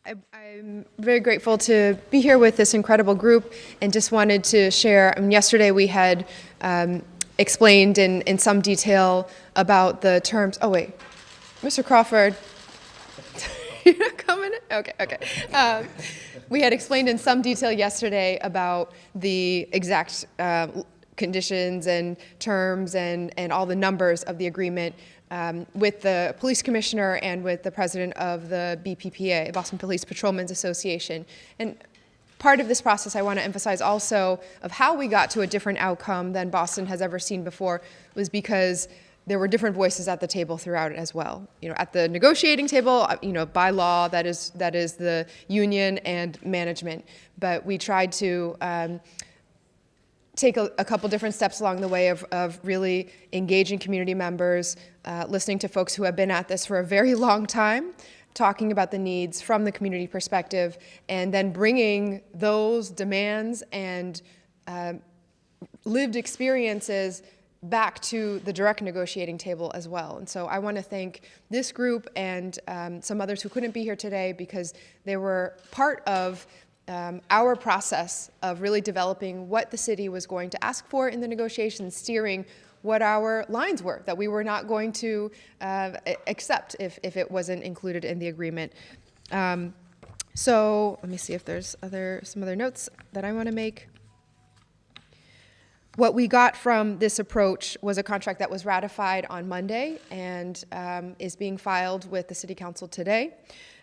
I'm very grateful to be here with this incredible group and just wanted to share. Yesterday we had explained in some detail about the terms. Oh, wait. Mr. Crawford. You're not coming? Okay. We had explained in some detail yesterday about the exact conditions and terms and all the numbers of the agreement with the police commissioner and with the president of the BPPA, Boston Police Patrolmen's Association. And part of this process I want to emphasize also of how we got to a different outcome than Boston has ever seen before was because there were different voices at the table throughout it as well. At the negotiating table, by law, that is the union and management. But we tried to take a couple different steps along the way of really engaging community members, listening to folks who have been at this for a very long time, talking about the needs from the community perspective, and then bringing those demands and lived experiences back to the direct negotiating table as well. And so I want to thank this group and some others who couldn't be here today because they were part of our process of really developing what the city was going to ask for in the negotiations, steering what our lines were, that we were not going to accept if it wasn't included in the agreement. So let me see if there's some other notes that I want to make. What we got from this approach was a contract that was ratified on Monday and is being filed with the City Council today.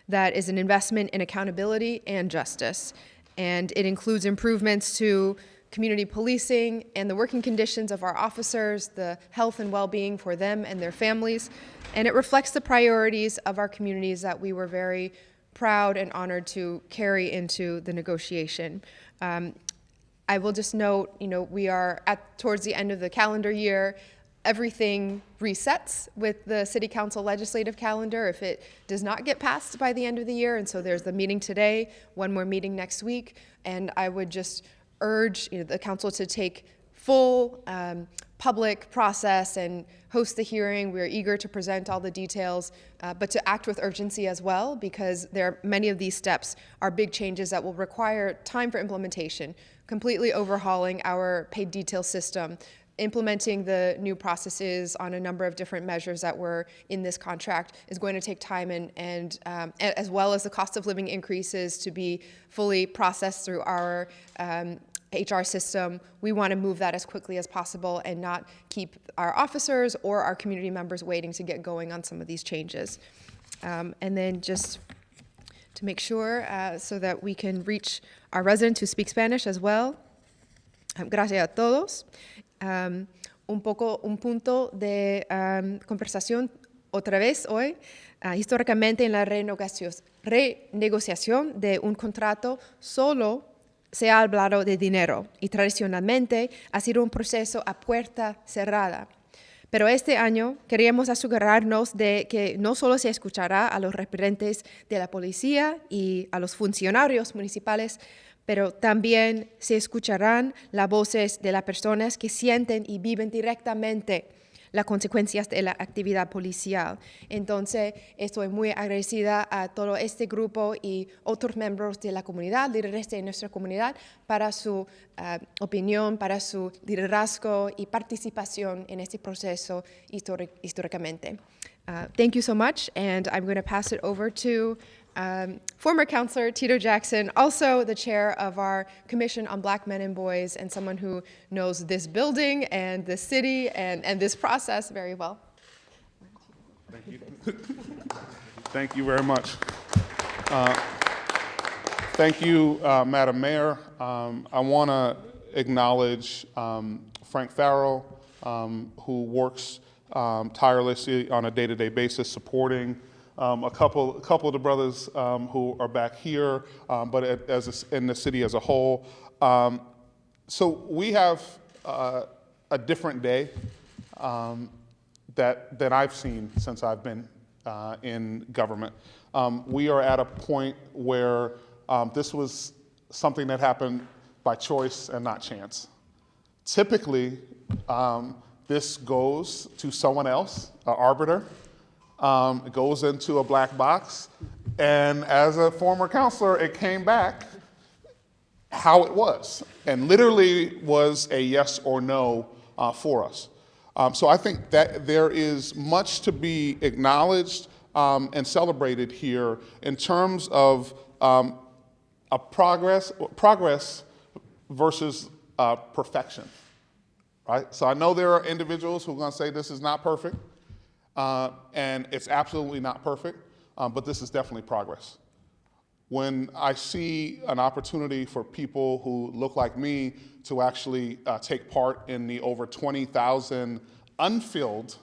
That is an investment in accountability and justice. And it includes improvements to community policing and the working conditions of our officers, the health and well-being for them and their families. And it reflects the priorities of our communities that we were very proud and honored to carry into the negotiation. I will just note, we are towards the end of the calendar year. Everything resets with the City Council legislative calendar if it does not get passed by the end of the year. And so there's the meeting today, one more meeting next week. And I would just urge the council to take full public process and host the hearing. We're eager to present all the details, but to act with urgency as well, because many of these steps are big changes that will require time for implementation, completely overhauling our paid detail system, implementing the new processes on a number of different measures that were in this contract is going to take time and as well as the cost of living increases to be fully processed through our HR system. We want to move that as quickly as possible and not keep our officers or our community members waiting to get going on some of these changes. And then just to make sure so that we can reach our residents who speak Spanish as well. Gracias a todos. Un punto de conversación otra vez hoy. Históricamente en la renegociación de un contrato solo se ha hablado de dinero y tradicionalmente ha sido un proceso a puerta cerrada. Pero este año queríamos asegurarnos de que no solo se escuchará a los representantes de la policía y a los funcionarios municipales, pero también se escucharán las voces de las personas que sienten y viven directamente las consecuencias de la actividad policial. Entonces, estoy muy agradecida a todo este grupo y otros miembros de la comunidad, líderes de nuestra comunidad, para su opinión, para su liderazgo y participación en este proceso históricamente. Thank you so much, and I'm going to pass it over to former Councilor Tito Jackson, also the chair of our Commission on Black Men and Boys, and someone who knows this building and this city and this process very well. Thank you. Thank you very much. Thank you, Madam Mayor. I want to acknowledge Frank Farrell, who works tirelessly on a day-to-day basis supporting a couple of the brothers who are back here, but in the city as a whole. So we have a different day that I've seen since I've been in government. We are at a point where this was something that happened by choice and not chance. Typically, this goes to someone else, an arbiter. It goes into a black box, And as a former counselor, it came back how it was, and literally was a yes or no for us. So I think that there is much to be acknowledged and celebrated here in terms of a progress versus perfection, right? So I know there are individuals who are going to say this is not perfect, and it's absolutely not perfect, but this is definitely progress. When I see an opportunity for people who look like me to actually take part in the over 20,000 unfilled,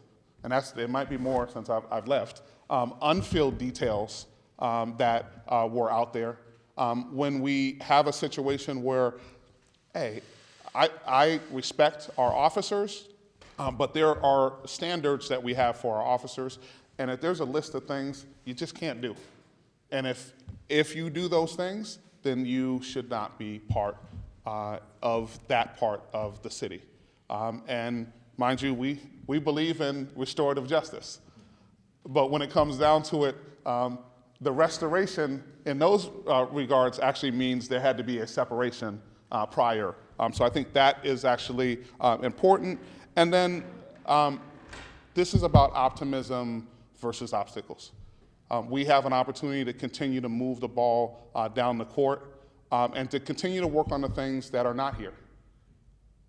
and it might be more since I've left, unfilled details that were out there. When we have a situation where, hey, I respect our officers, but there are standards that we have for our officers, and if there's a list of things you just can't do. And if you do those things, then you should not be part of that part of the city. And mind you, we believe in restorative justice. But when it comes down to it, the restoration in those regards actually means there had to be a separation prior. So I think that is actually important. And then this is about optimism versus obstacles. We have an opportunity to continue to move the ball down the court and to continue to work on the things that are not here.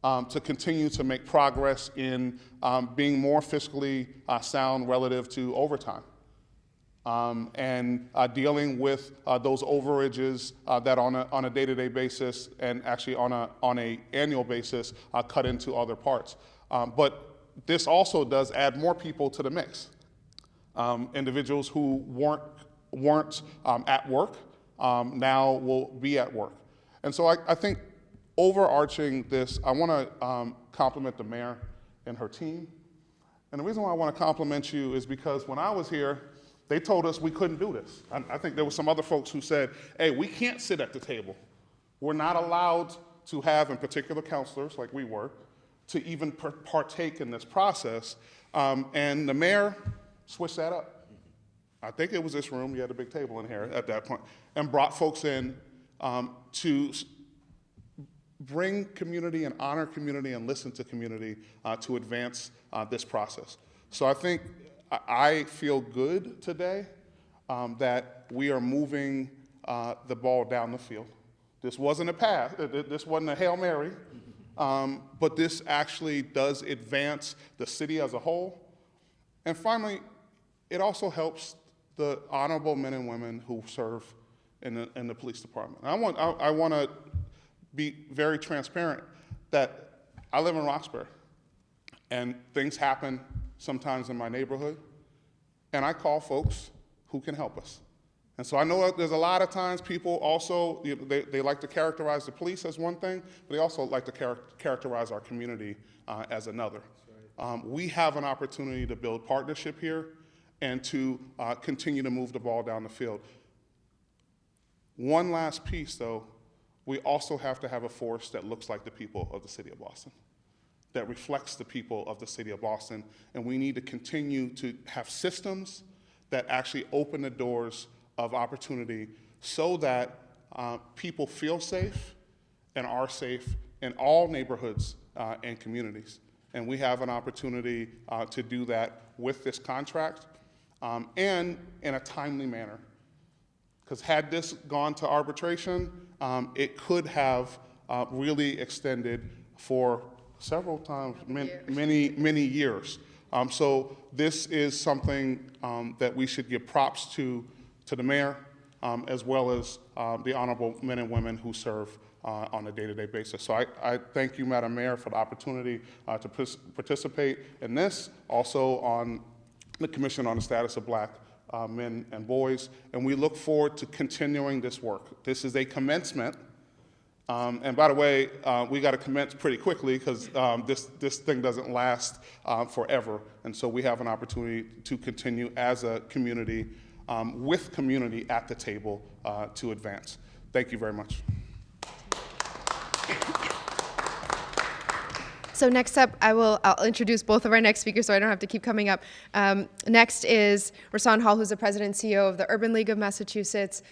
To continue to make progress in being more fiscally sound relative to overtime. And dealing with those overages that on a day-to-day basis and actually on a annual basis cut into other parts. But this also does add more people to the mix. Individuals who weren't at work now will be at work. And so I think overarching this, I want to compliment the mayor and her team. And the reason why I want to compliment you is because when I was here, they told us we couldn't do this. I think there were some other folks who said, hey, we can't sit at the table. We're not allowed to have, in particular counselors like we were, to even partake in this process. And the mayor switched that up. I think it was this room, you had a big table in here at that point, and brought folks in to bring community and honor community and listen to community to advance this process. So I think I feel good today that we are moving the ball down the field. This wasn't a pass, this wasn't a Hail Mary, but this actually does advance the city as a whole. And finally, it also helps the honorable men and women who serve in the police department. And I want to be very transparent that I live in Roxbury, and things happen sometimes in my neighborhood, and I call folks who can help us. And so I know there's a lot of times people also, they like to characterize the police as one thing, but they also like to characterize our community as another. We have an opportunity to build partnership here and to continue to move the ball down the field. One last piece, though, we also have to have a force that looks like the people of the city of Boston, that reflects the people of the city of Boston, and we need to continue to have systems that actually open the doors of opportunity so that people feel safe and are safe in all neighborhoods and communities. And we have an opportunity to do that with this contract and in a timely manner. Because had this gone to arbitration, it could have really extended for several times, many years. So this is something that we should give props to the mayor, as well as the honorable men and women who serve on a day-to-day basis. So I thank you, Madam Mayor, for the opportunity to participate in this, also on the Commission on the Status of Black Men and Boys, and we look forward to continuing this work. This is a commencement, and by the way, we got to commence pretty quickly because this thing doesn't last forever, and so we have an opportunity to continue as a community with community at the table to advance. Thank you very much. So next up, I'll introduce both of our next speakers so I don't have to keep coming up. Next is Rahsaan Hall, who's the president and CEO of the Urban League of Massachusetts,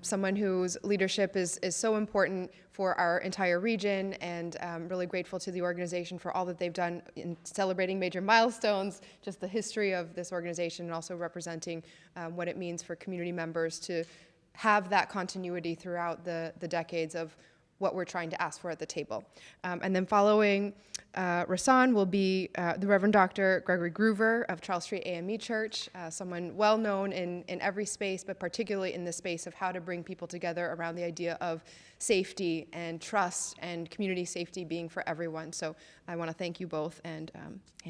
someone whose leadership is so important for our entire region, and really grateful to the organization for all that they've done in celebrating major milestones, just the history of this organization, and also representing what it means for community members to have that continuity throughout the decades of what we're trying to ask for at the table. And then following Rahsaan will be the Reverend Dr. Gregory Groover of Charles Street AME Church, someone well known in every space, but particularly in the space of how to bring people together around the idea of safety and trust and community safety being for everyone. So I want to thank you both and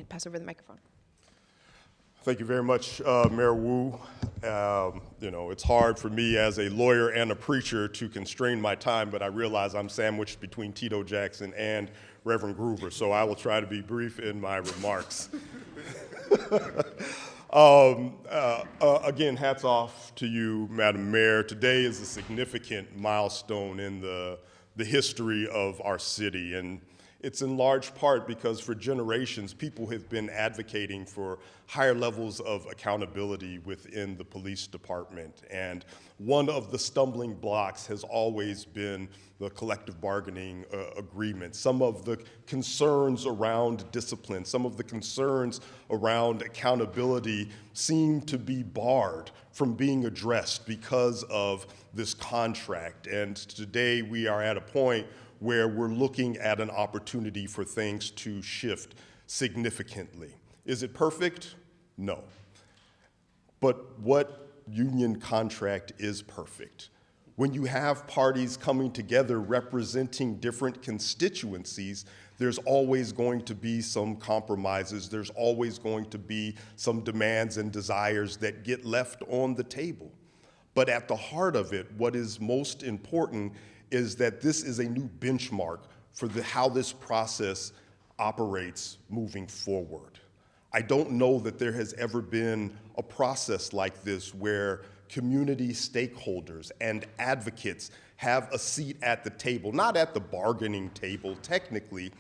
pass over the microphone. Thank you very much, Mayor Wu. It's hard for me as a lawyer and a preacher to constrain my time, but I realize I'm sandwiched between Tito Jackson and Reverend Groover, so I will try to be brief in my remarks. Again, hats off to you, Madam Mayor. Today is a significant milestone in the history of our city, and it's in large part because for generations, people have been advocating for higher levels of accountability within the police department. And one of the stumbling blocks has always been the collective bargaining agreement. Some of the concerns around discipline, some of the concerns around accountability seem to be barred from being addressed because of this contract. And today we are at a point where we're looking at an opportunity for things to shift significantly. Is it perfect? No. But what union contract is perfect? When you have parties coming together representing different constituencies, there's always going to be some compromises. There's always going to be some demands and desires that get left on the table. But at the heart of it, what is most important is that this is a new benchmark for how this process operates moving forward. I don't know that there has ever been a process like this where community stakeholders and advocates have a seat at the table, not at the bargaining table technically,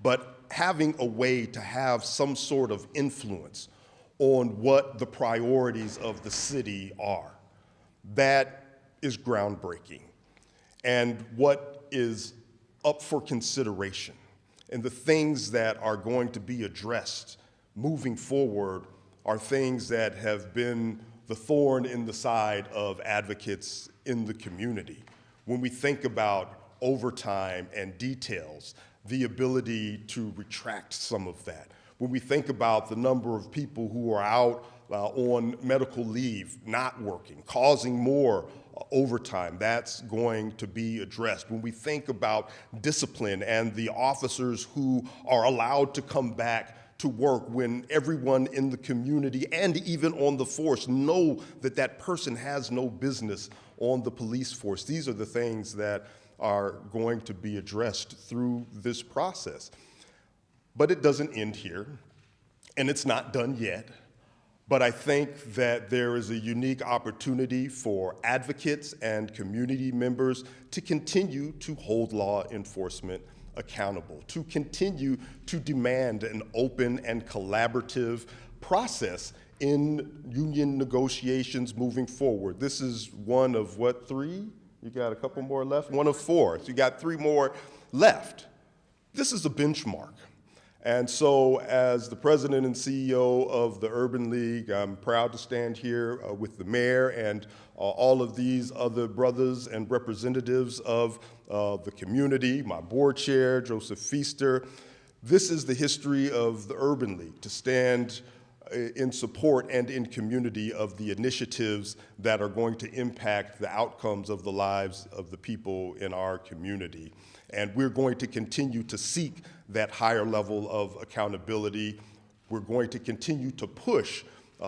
but having a way to have some sort of influence on what the priorities of the city are. That is groundbreaking. And what is up for consideration and the things that are going to be addressed moving forward are things that have been the thorn in the side of advocates in the community. When we think about overtime and details, the ability to retract some of that. When we think about the number of people who are out on medical leave, not working, causing more overtime, that's going to be addressed. When we think about discipline and the officers who are allowed to come back to work when everyone in the community and even on the force know that that person has no business on the police force. These are the things that are going to be addressed through this process. But it doesn't end here, and it's not done yet. But I think that there is a unique opportunity for advocates and community members to continue to hold law enforcement accountable, to continue to demand an open and collaborative process in union negotiations moving forward. This is one of what, 3? You got a couple more left? One of 4. So you got 3 more left. This is a benchmark. And so as the president and CEO of the Urban League, I'm proud to stand here with the mayor and all of these other brothers and representatives of the community, my board chair, Joseph Feaster. This is the history of the Urban League, to stand in support and in community of the initiatives that are going to impact the outcomes of the lives of the people in our community. And we're going to continue to seek that higher level of accountability. We're going to continue to push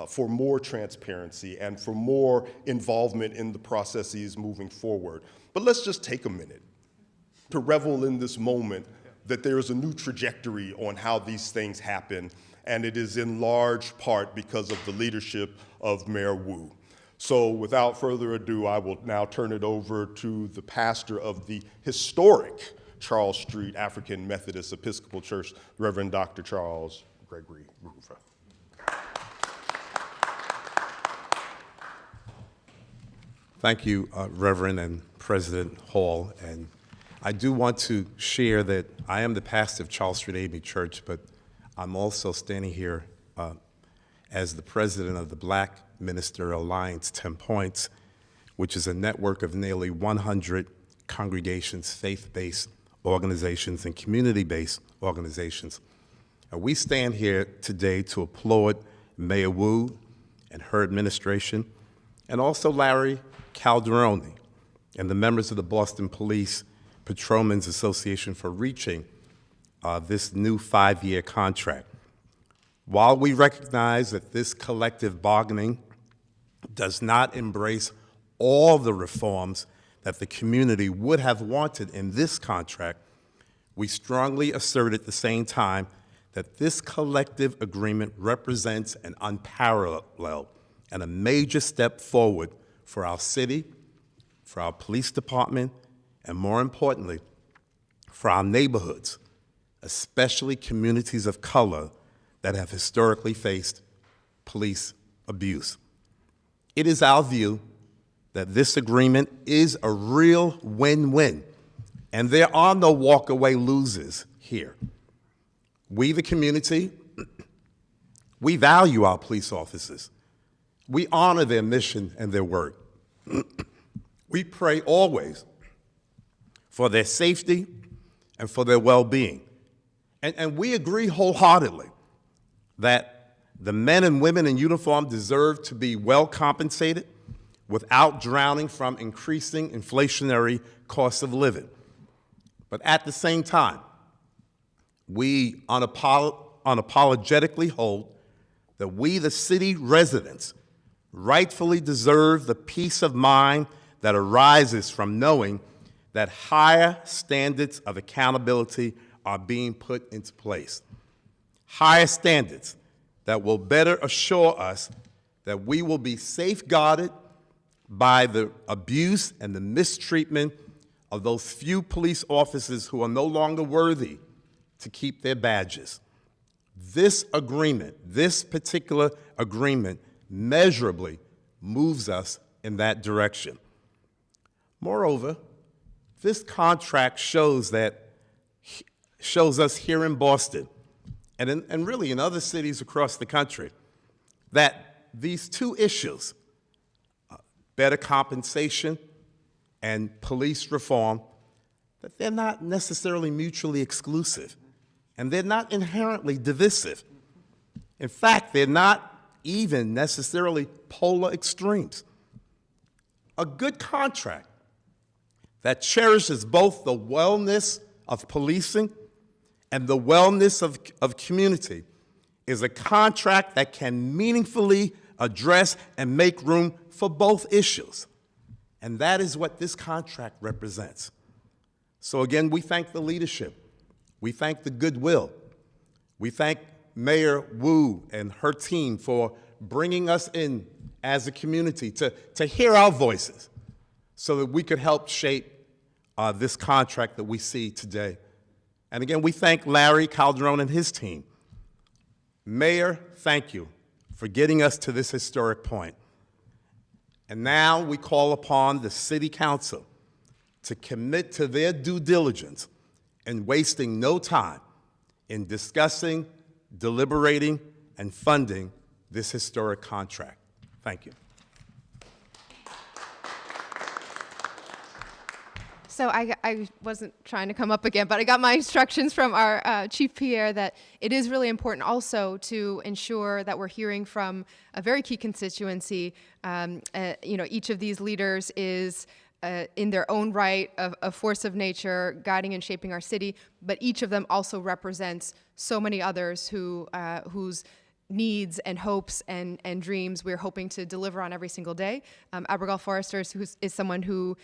for more transparency and for more involvement in the processes moving forward. But let's just take a minute to revel in this moment that there is a new trajectory on how these things happen, and it is in large part because of the leadership of Mayor Wu. So without further ado, I will now turn it over to the pastor of the historic Charles Street African Methodist Episcopal Church, Reverend Dr. Charles Gregory Ruva. Thank you, Reverend and President Hall. And I do want to share that I am the pastor of Charles Street AME Church, but I'm also standing here as the president of the Black Minister Alliance 10 Points, which is a network of nearly 100 congregations, faith-based organizations, and community-based organizations. And we stand here today to applaud Mayor Wu and her administration, and also Larry Calderone and the members of the Boston Police Patrolmen's Association for reaching this new 5-year contract. While we recognize that this collective bargaining does not embrace all the reforms that the community would have wanted in this contract, we strongly assert at the same time that this collective agreement represents an unparalleled and a major step forward for our city, for our police department, and more importantly, for our neighborhoods, especially communities of color that have historically faced police abuse. It is our view that this agreement is a real win-win, and there are no walk-away losers here. We, the community, we value our police officers. We honor their mission and their work. We pray always for their safety and for their well-being. And we agree wholeheartedly that the men and women in uniform deserve to be well compensated without drowning from increasing inflationary costs of living. But at the same time, we unapologetically hold that we, the city residents, rightfully deserve the peace of mind that arises from knowing that higher standards of accountability are being put into place. Higher standards that will better assure us that we will be safeguarded by the abuse and the mistreatment of those few police officers who are no longer worthy to keep their badges. This agreement, this particular agreement, measurably moves us in that direction. Moreover, this contract shows us here in Boston and really in other cities across the country that these two issues, better compensation and police reform, that they're not necessarily mutually exclusive, and they're not inherently divisive. In fact, they're not even necessarily polar extremes. A good contract that cherishes both the wellness of policing and the wellness of community is a contract that can meaningfully address and make room for both issues. And that is what this contract represents. So again, we thank the leadership. We thank the goodwill. We thank Mayor Wu and her team for bringing us in as a community to hear our voices so that we could help shape this contract that we see today. And again, we thank Larry Calderone and his team. Mayor, thank you for getting us to this historic point. And now we call upon the City Council to commit to their due diligence and wasting no time in discussing, deliberating, and funding this historic contract. Thank you. So I wasn't trying to come up again, but I got my instructions from our Chief Pierre that it is really important also to ensure that we're hearing from a very key constituency. Each of these leaders is in their own right a force of nature guiding and shaping our city, but each of them also represents so many others whose needs and hopes and dreams we're hoping to deliver on every single day. Abergall Foresters is someone who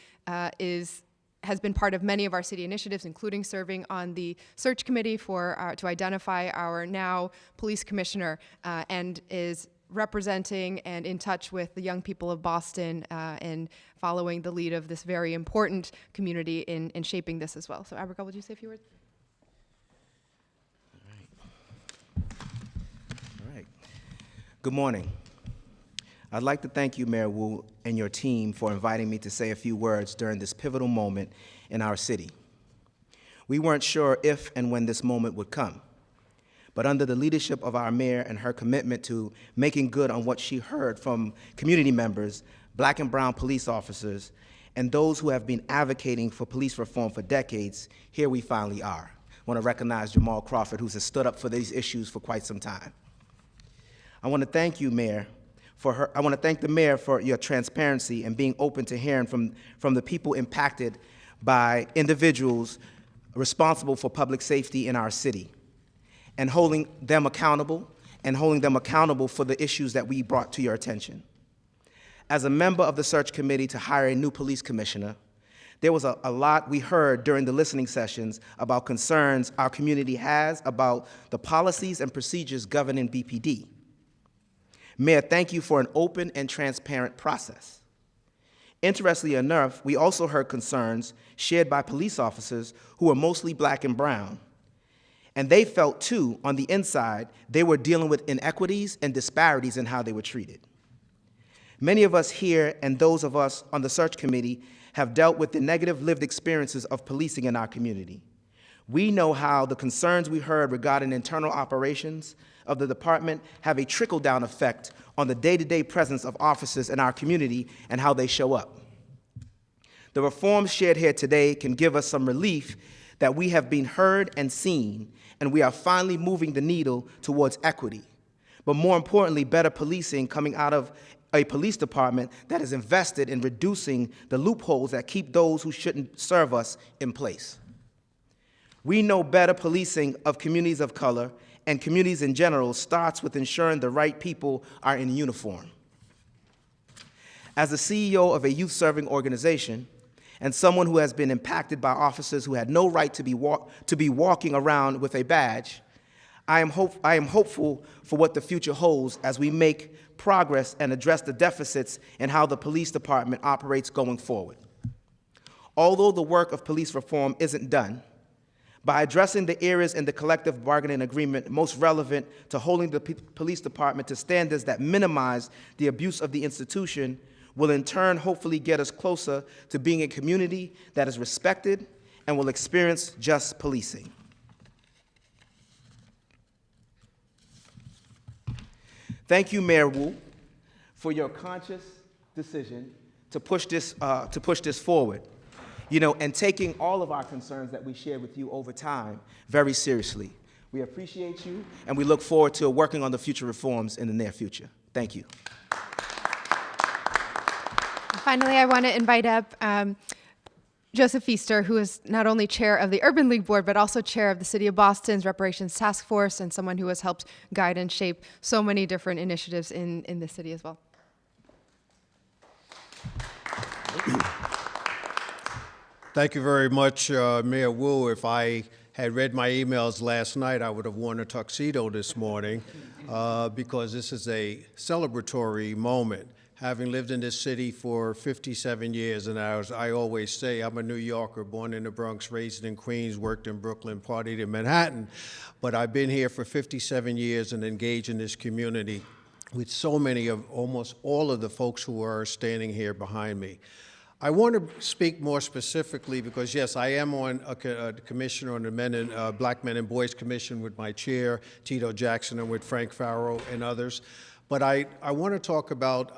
has been part of many of our city initiatives, including serving on the search committee to identify our now police commissioner, and is representing and in touch with the young people of Boston and following the lead of this very important community in shaping this as well. So Abigail, would you say a few words? All right. Good morning. I'd like to thank you, Mayor Wu, and your team for inviting me to say a few words during this pivotal moment in our city. We weren't sure if and when this moment would come, but under the leadership of our mayor and her commitment to making good on what she heard from community members, Black and brown police officers, and those who have been advocating for police reform for decades, here we finally are. I want to recognize Jamal Crawford, who's stood up for these issues for quite some time. I want to thank you, Mayor, I want to thank the mayor for your transparency and being open to hearing from the people impacted by individuals responsible for public safety in our city and holding them accountable for the issues that we brought to your attention. As a member of the search committee to hire a new police commissioner, there was a lot we heard during the listening sessions about concerns our community has about the policies and procedures governing BPD. Mayor, thank you for an open and transparent process. Interestingly enough, we also heard concerns shared by police officers who are mostly Black and brown. And they felt, too, on the inside, they were dealing with inequities and disparities in how they were treated. Many of us here and those of us on the search committee have dealt with the negative lived experiences of policing in our community. We know how the concerns we heard regarding internal operations of the department have a trickle-down effect on the day-to-day presence of officers in our community and how they show up. The reforms shared here today can give us some relief that we have been heard and seen, and we are finally moving the needle towards equity. But more importantly, better policing coming out of a police department that is invested in reducing the loopholes that keep those who shouldn't serve us in place. We know better policing of communities of color and communities in general starts with ensuring the right people are in uniform. As the CEO of a youth-serving organization and someone who has been impacted by officers who had no right to be walking around with a badge, I am hopeful for what the future holds as we make progress and address the deficits in how the police department operates going forward. Although the work of police reform isn't done, by addressing the areas in the collective bargaining agreement most relevant to holding the police department to standards that minimize the abuse of the institution will in turn hopefully get us closer to being a community that is respected and will experience just policing. Thank you, Mayor Wu, for your conscious decision to push this forward. And taking all of our concerns that we shared with you over time very seriously. We appreciate you, and we look forward to working on the future reforms in the near future. Thank you. Finally, I want to invite up Joseph Feaster, who is not only chair of the Urban League Board, but also chair of the City of Boston's Reparations Task Force, and someone who has helped guide and shape so many different initiatives in the city as well. Thank you very much, Mayor Wu. If I had read my emails last night, I would have worn a tuxedo this morning because this is a celebratory moment. Having lived in this city for 57 years, and as I always say, I'm a New Yorker, born in the Bronx, raised in Queens, worked in Brooklyn, partied in Manhattan, but I've been here for 57 years and engaged in this community with so many of, almost all of the folks who are standing here behind me. I want to speak more specifically because, yes, I am on a commissioner on the Black Men and Boys Commission with my chair, Tito Jackson, and with Frank Farrow and others. But I want to talk about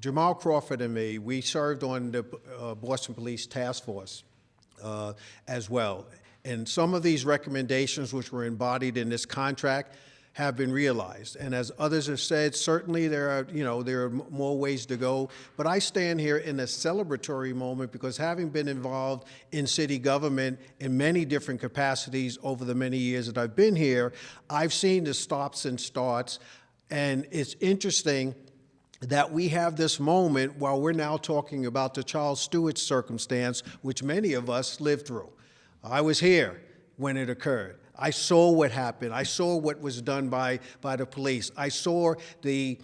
Jamal Crawford and me. We served on the Boston Police Task Force as well. And some of these recommendations which were embodied in this contract have been realized. And as others have said, certainly there are more ways to go. But I stand here in a celebratory moment because having been involved in city government in many different capacities over the many years that I've been here, I've seen the stops and starts. And it's interesting that we have this moment while we're now talking about the Charles Stewart circumstance, which many of us lived through. I was here when it occurred. I saw what happened. I saw what was done by the police. I saw the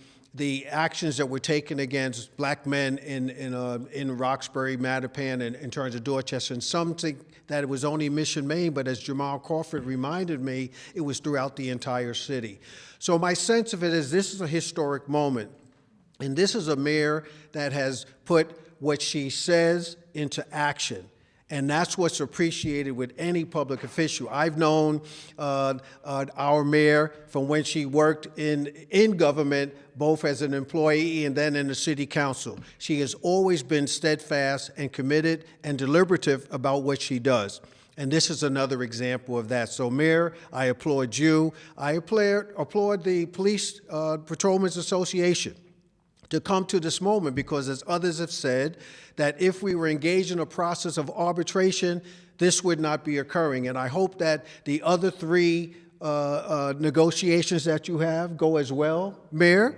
actions that were taken against black men in Roxbury, Mattapan, and in terms of Dorchester, and something that it was only Mission Maine, but as Jamal Crawford reminded me, it was throughout the entire city. So my sense of it is this is a historic moment, and this is a mayor that has put what she says into action. And that's what's appreciated with any public official. I've known our mayor from when she worked in government, both as an employee and then in the city council. She has always been steadfast and committed and deliberative about what she does. And this is another example of that. So, Mayor, I applaud you. I applaud the Police Patrolmen's Association to come to this moment, because as others have said, that if we were engaged in a process of arbitration, this would not be occurring. And I hope that the other three negotiations that you have go as well, Mayor.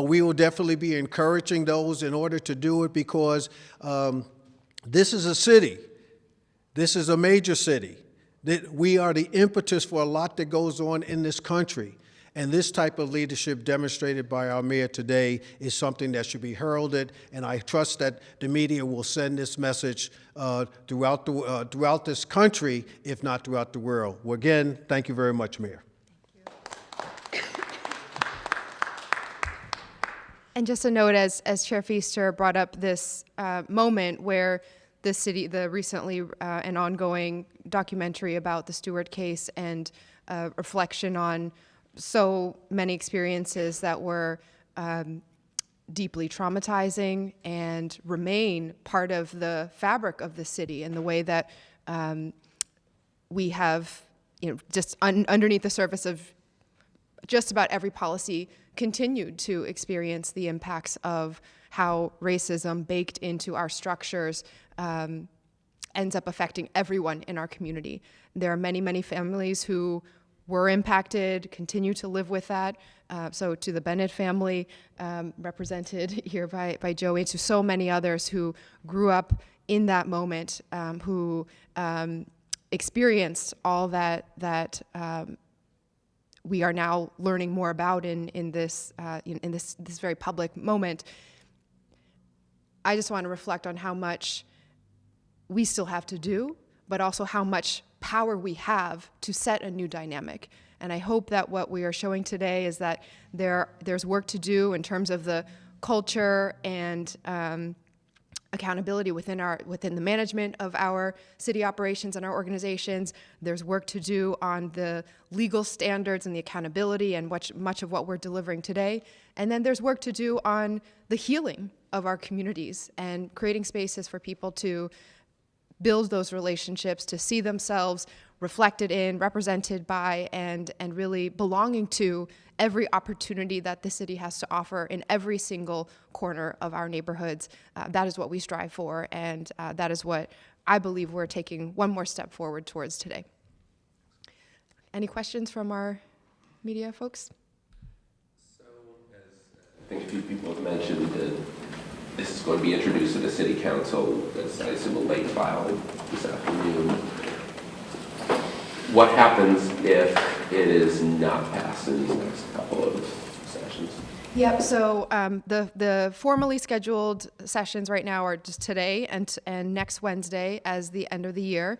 We will definitely be encouraging those in order to do it, because this is a city. This is a major city. We are the impetus for a lot that goes on in this country. And this type of leadership demonstrated by our mayor today is something that should be heralded, and I trust that the media will send this message throughout this country, if not throughout the world. Well, again, thank you very much, Mayor. And just a note, as Chair Feaster brought up this moment where the city, the recently an ongoing documentary about the Stewart case and reflection on so many experiences that were deeply traumatizing and remain part of the fabric of the city, and the way that we have, just underneath the surface of just about every policy, continued to experience the impacts of how racism baked into our structures ends up affecting everyone in our community. There are many, many families who were impacted, continue to live with that. So to the Bennett family, represented here by Joey, to so many others who grew up in that moment, who experienced all that we are now learning more about in this very public moment. I just want to reflect on how much we still have to do, but also how much power we have to set a new dynamic. And I hope that what we are showing today is that there's work to do in terms of the culture and accountability within the management of our city operations and our organizations. There's work to do on the legal standards and the accountability and much of what we're delivering today. And then there's work to do on the healing of our communities and creating spaces for people to build those relationships, to see themselves reflected in, represented by, and really belonging to every opportunity that the city has to offer in every single corner of our neighborhoods. That is what we strive for, and that is what I believe we're taking one more step forward towards today. Any questions from our media folks? So, as I think a few people have mentioned, that this is going to be introduced to the City Council, as I assume a late file this afternoon. What happens if it is not passed in these next couple of sessions? Yep, so the formally scheduled sessions right now are just today and next Wednesday as the end of the year.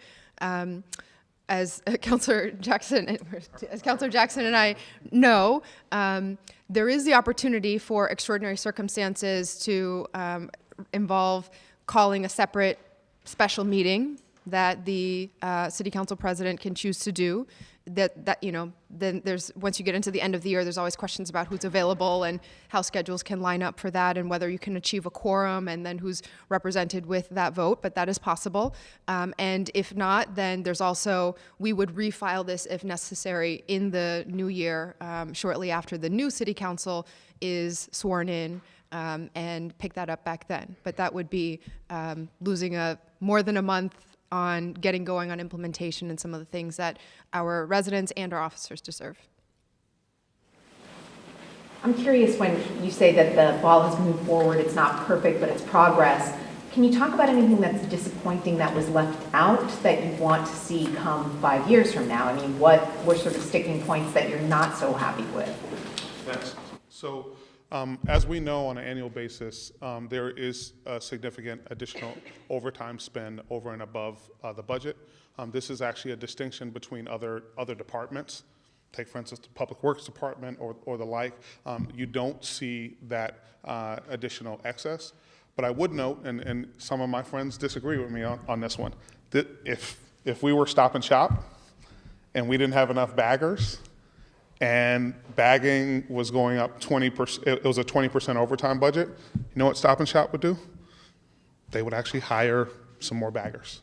As Councilor Jackson and I know, there is the opportunity for extraordinary circumstances to involve calling a separate special meeting that the city council president can choose to do. Then there's, once you get into the end of the year, there's always questions about who's available and how schedules can line up for that, and whether you can achieve a quorum, and then who's represented with that vote, but that is possible. And if not, then there's also, we would refile this if necessary in the new year, shortly after the new city council is sworn in, and pick that up back then. But that would be losing more than a month on getting going on implementation and some of the things that our residents and our officers deserve. I'm curious, when you say that the ball has moved forward, it's not perfect, but it's progress. Can you talk about anything that's disappointing that was left out that you want to see come 5 years from now? I mean, what were sort of sticking points that you're not so happy with? Thanks. So, as we know on an annual basis, there is a significant additional overtime spend over and above the budget. This is actually a distinction between other departments. Take, for instance, the Public Works Department or the like. You don't see that additional excess. But I would note, and some of my friends disagree with me on this one, that if we were Stop and Shop and we didn't have enough baggers and bagging was going up 20%, it was a 20% overtime budget, you know what Stop and Shop would do? They would actually hire some more baggers.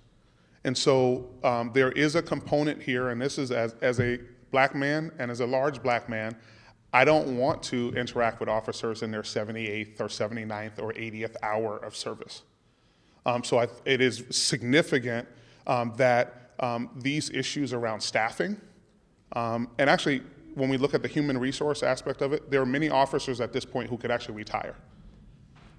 And so there is a component here, and this is as a black man and as a large black man, I don't want to interact with officers in their 78th or 79th or 80th hour of service. So it is significant that these issues around staffing, and actually when we look at the human resource aspect of it, there are many officers at this point who could actually retire.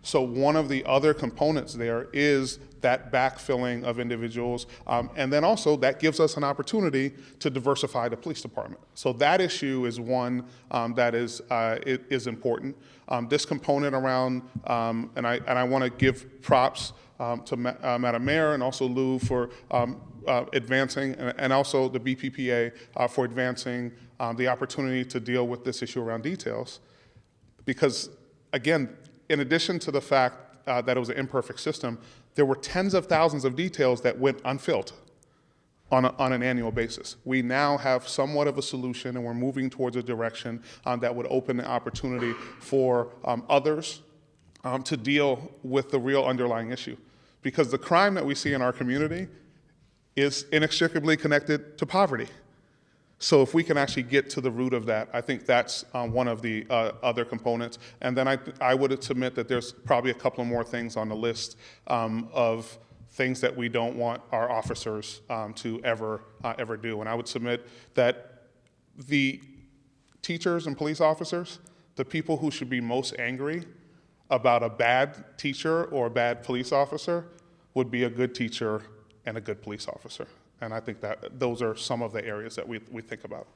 So one of the other components there is that backfilling of individuals, and then also that gives us an opportunity to diversify the police department. So that issue is one that is important. This component around, and I want to give props to Madam Mayor and also Lou for advancing, and also the BPPA for advancing the opportunity to deal with this issue around details. Because again, in addition to the fact that it was an imperfect system, there were tens of thousands of details that went unfilled on an annual basis. We now have somewhat of a solution, and we're moving towards a direction that would open the opportunity for others to deal with the real underlying issue. Because the crime that we see in our community is inextricably connected to poverty. So if we can actually get to the root of that, I think that's one of the other components. And then I would submit that there's probably a couple of more things on the list of things that we don't want our officers to ever do. And I would submit that the teachers and police officers, the people who should be most angry about a bad teacher or a bad police officer, would be a good teacher and a good police officer. And I think that those are some of the areas that we think about.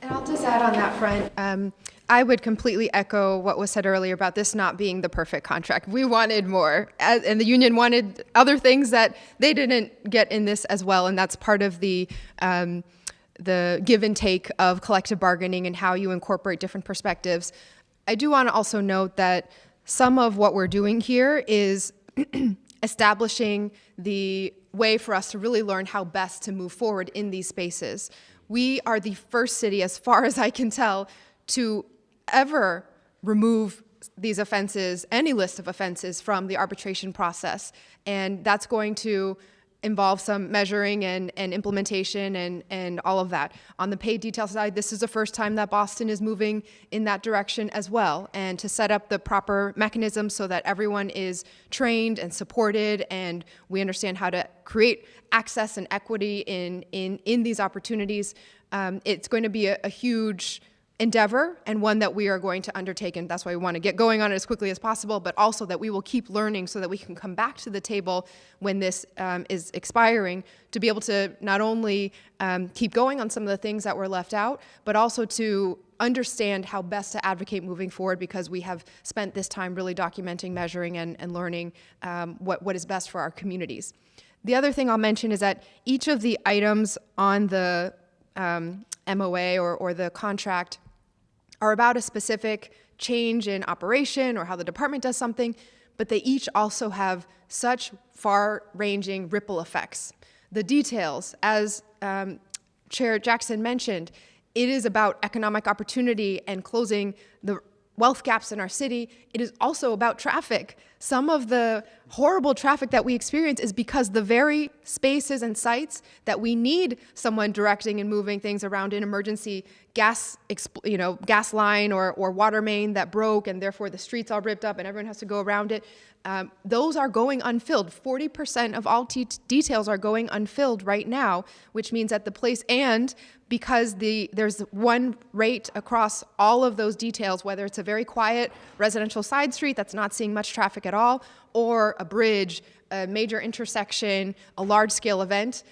And I'll just add on that front, I would completely echo what was said earlier about this not being the perfect contract. We wanted more, and the union wanted other things that they didn't get in this as well, and that's part of the give and take of collective bargaining and how you incorporate different perspectives. I do want to also note that some of what we're doing here is establishing the way for us to really learn how best to move forward in these spaces. We are the first city, as far as I can tell, to ever remove these offenses, any list of offenses, from the arbitration process. And that's going to involve some measuring and implementation and all of that. On the paid detail side, this is the first time that Boston is moving in that direction as well, and to set up the proper mechanisms so that everyone is trained and supported and we understand how to create access and equity in these opportunities. It's going to be a huge endeavor and one that we are going to undertake, and that's why we want to get going on it as quickly as possible, but also that we will keep learning so that we can come back to the table when this is expiring to be able to not only keep going on some of the things that were left out, but also to understand how best to advocate moving forward, because we have spent this time really documenting, measuring, and learning what is best for our communities. The other thing I'll mention is that each of the items on the MOA or the contract are about a specific change in operation or how the department does something, but they each also have such far-ranging ripple effects. The details, as Chair Jackson mentioned, it is about economic opportunity and closing the wealth gaps in our city. It is also about traffic. Some of the horrible traffic that we experience is because the very spaces and sites that we need someone directing and moving things around in emergency, gas line or water main that broke and therefore the streets all ripped up and everyone has to go around it. those are going unfilled. 40% of all details are going unfilled right now, which means at the place, and because there's one rate across all of those details, whether it's a very quiet residential side street that's not seeing much traffic at all, or a bridge, a major intersection, a large-scale event,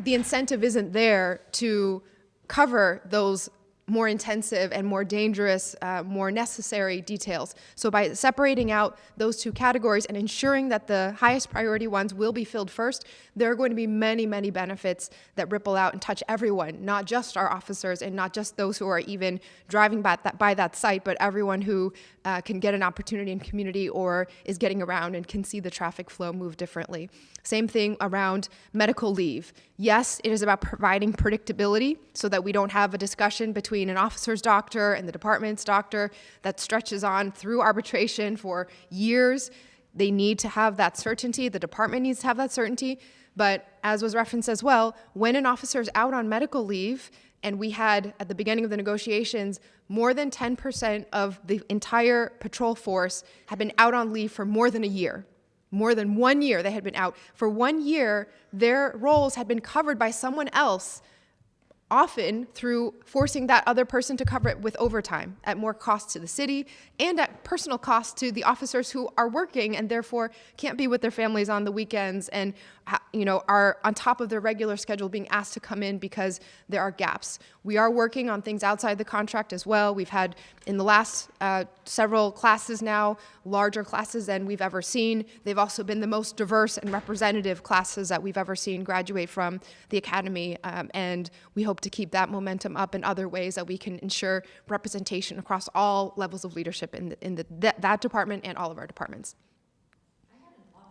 the incentive isn't there to cover those more intensive and more dangerous, more necessary details. So by separating out those two categories and ensuring that the highest priority ones will be filled first, there are going to be many, many benefits that ripple out and touch everyone, not just our officers and not just those who are even driving by that site, but everyone who can get an opportunity in community or is getting around and can see the traffic flow move differently. Same thing around medical leave. Yes, it is about providing predictability so that we don't have a discussion between an officer's doctor and the department's doctor that stretches on through arbitration for years. They need to have that certainty. The department needs to have that certainty. But as was referenced as well, when an officer is out on medical leave, and we had at the beginning of the negotiations, more than 10% of the entire patrol force had been out on leave for more than a year. More than 1 year they had been out. For 1 year, their roles had been covered by someone else, often through forcing that other person to cover it with overtime at more cost to the city and at personal cost to the officers who are working and therefore can't be with their families on the weekends and are on top of their regular schedule being asked to come in because there are gaps. We are working on things outside the contract as well. We've had in the last several classes now, larger classes than we've ever seen. They've also been the most diverse and representative classes that we've ever seen graduate from the academy, and we hope to keep that momentum up in other ways that we can ensure representation across all levels of leadership in that department and all of our departments.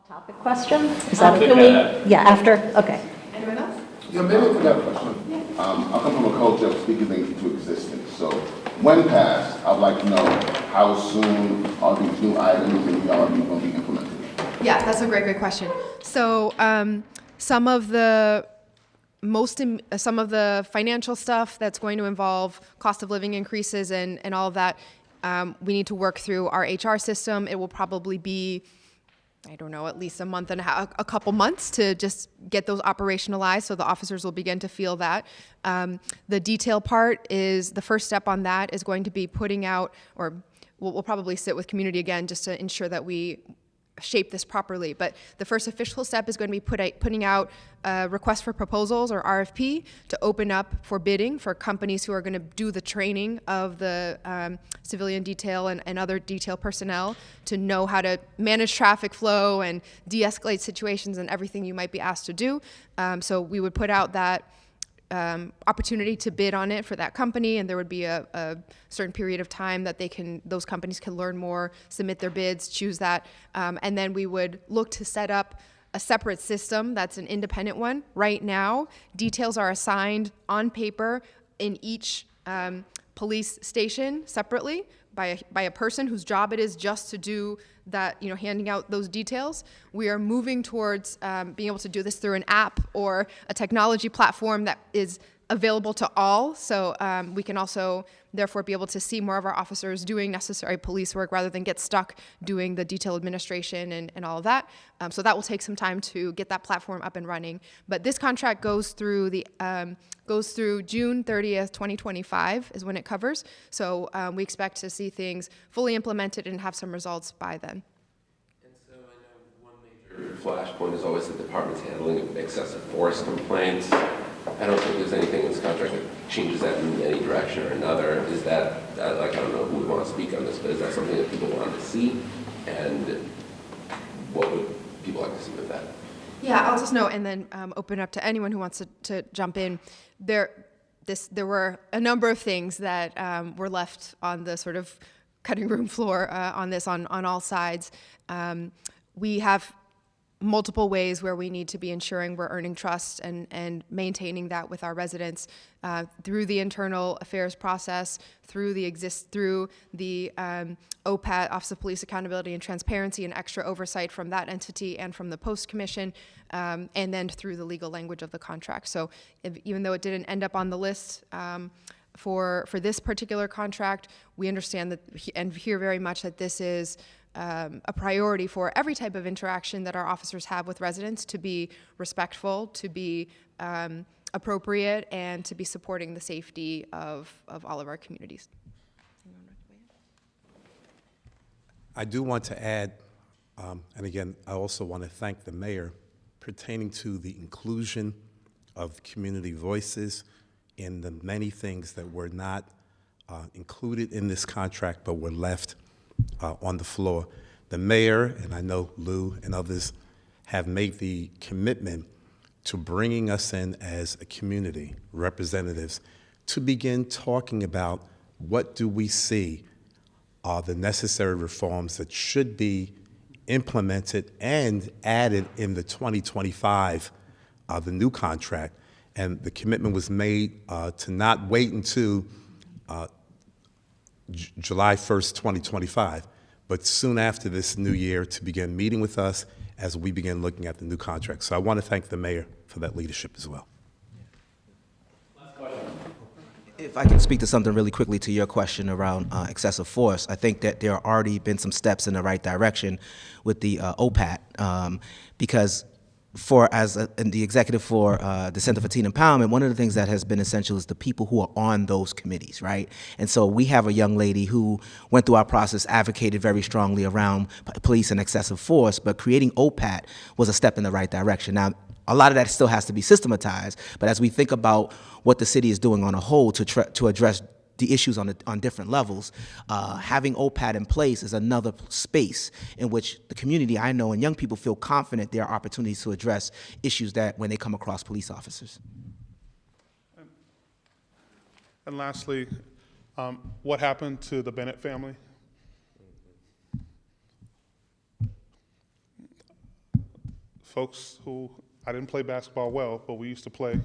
Topic question? Is that okay? Yeah, after, okay. Anyone else? Yeah, maybe I got a question. I come from a culture of speaking things into existence. So when passed, I'd like to know how soon are these new items and ERB going to be implemented? Yeah, that's a great question. So some of the financial stuff that's going to involve cost of living increases and all of that, we need to work through our HR system. It will probably be, I don't know, at least a month and a couple months to just get those operationalized so the officers will begin to feel that. The detail part is, the first step on that is going to be putting out, or we'll probably sit with community again just to ensure that we shape this properly. But the first official step is going to be putting out a request for proposals, or RFP, to open up for bidding for companies who are going to do the training of the civilian detail and other detail personnel to know how to manage traffic flow and de-escalate situations and everything you might be asked to do. So we would put out that opportunity to bid on it for that company, and there would be a certain period of time that those companies can learn more, submit their bids, choose that, and then we would look to set up a separate system that's an independent one. Right now, details are assigned on paper in each police station separately by a person whose job it is just to do that, handing out those details. We are moving towards being able to do this through an app or a technology platform that is available to all. So we can also therefore be able to see more of our officers doing necessary police work rather than get stuck doing the detail administration and all of that. So that will take some time to get that platform up and running. But this contract goes through June 30th, 2025 is when it covers. So we expect to see things fully implemented and have some results by then. And so I know one major flashpoint is always the department's handling of excessive force complaints. I don't think there's anything in this contract that changes that in any direction or another. Is that, I don't know who would want to speak on this, but is that something that people want to see? And what would people like to see with that? Yeah, I'll just note and then open up to anyone who wants to jump in. There were a number of things that were left on the sort of cutting room floor on this on all sides. We have multiple ways where we need to be ensuring we're earning trust and maintaining that with our residents through the internal affairs process, through the OPAT, Office of Police Accountability and Transparency, and extra oversight from that entity and from the Post Commission, and then through the legal language of the contract. So even though it didn't end up on the list for this particular contract, we understand that and hear very much that this is a priority for every type of interaction that our officers have with residents to be respectful, to be appropriate, and to be supporting the safety of all of our communities. I do want to add, and again, I also want to thank the mayor pertaining to the inclusion of community voices in the many things that were not included in this contract but were left on the floor. The mayor, and I know Lou and others, have made the commitment to bringing us in as a community, representatives, to begin talking about what do we see are the necessary reforms that should be implemented and added in the 2025, the new contract. And the commitment was made to not wait until July 1st, 2025, but soon after this new year to begin meeting with us as we begin looking at the new contract. So I want to thank the mayor for that leadership as well. If I can speak to something really quickly to your question around excessive force, I think that there have already been some steps in the right direction with the OPAT, because in the executive for the Center for Teen Empowerment, one of the things that has been essential is the people who are on those committees, right? And so we have a young lady who went through our process, advocated very strongly around police and excessive force, but creating OPAT was a step in the right direction. Now, a lot of that still has to be systematized, but as we think about what the city is doing on a whole to address the issues on different levels, having OPAT in place is another space in which the community, I know, and young people feel confident there are opportunities to address issues that when they come across police officers. And lastly, what happened to the Bennett family? Folks who, I didn't play basketball well, but we used to play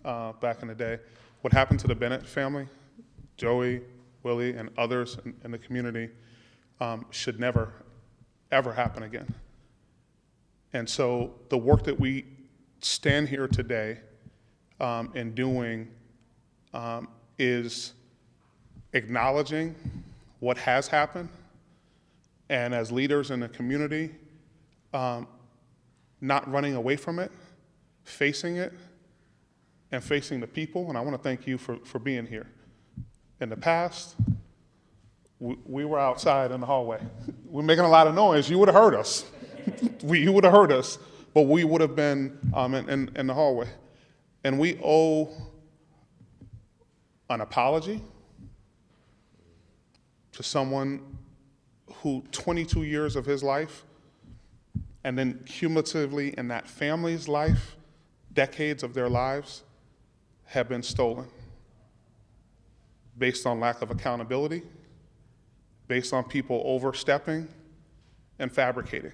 back in the day. What happened to the Bennett family, Joey, Willie, and others in the community should never, ever happen again. And so the work that we stand here today in doing is acknowledging what has happened, and as leaders in the community, not running away from it, facing it, and facing the people. And I want to thank you for being here. In the past, we were outside in the hallway. We're making a lot of noise. You would have heard us. You would have heard us, but we would have been in the hallway. And we owe an apology to someone who 22 years of his life, and then cumulatively in that family's life, decades of their lives have been stolen based on lack of accountability, based on people overstepping and fabricating.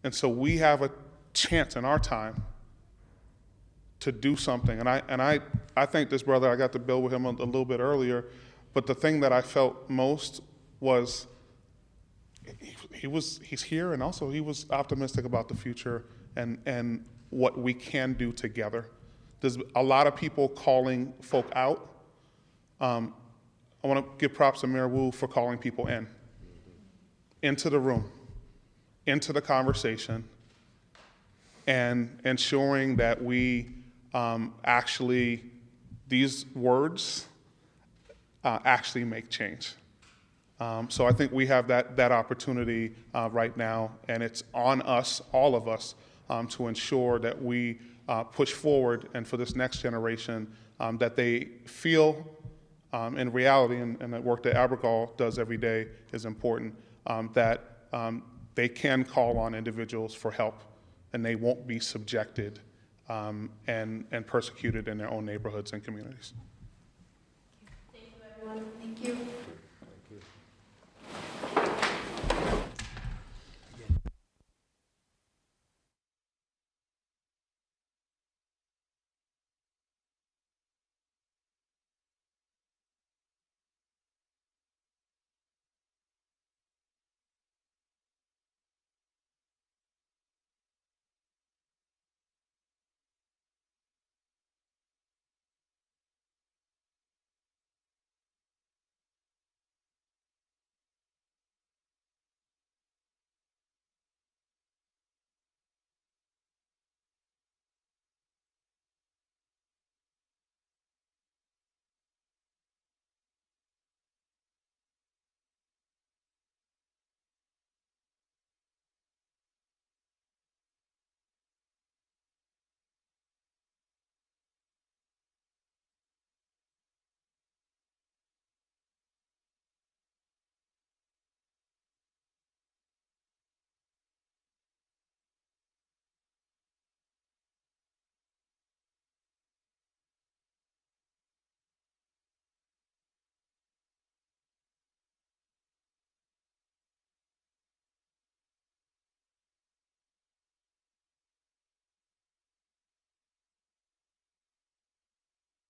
And so we have a chance in our time to do something. And I thank this brother. I got to build with him a little bit earlier, but the thing that I felt most was he's here, and also he was optimistic about the future and what we can do together. There's a lot of people calling folk out. I want to give props to Mayor Wu for calling people into the room, into the conversation, and ensuring that we actually, these words actually make change. So I think we have that opportunity right now, and it's on us, all of us, to ensure that we push forward, and for this next generation, that they feel in reality, and the work that Abergall does every day is important, that they can call on individuals for help, and they won't be subjected and persecuted in their own neighborhoods and communities. Thank you, everyone. Thank you.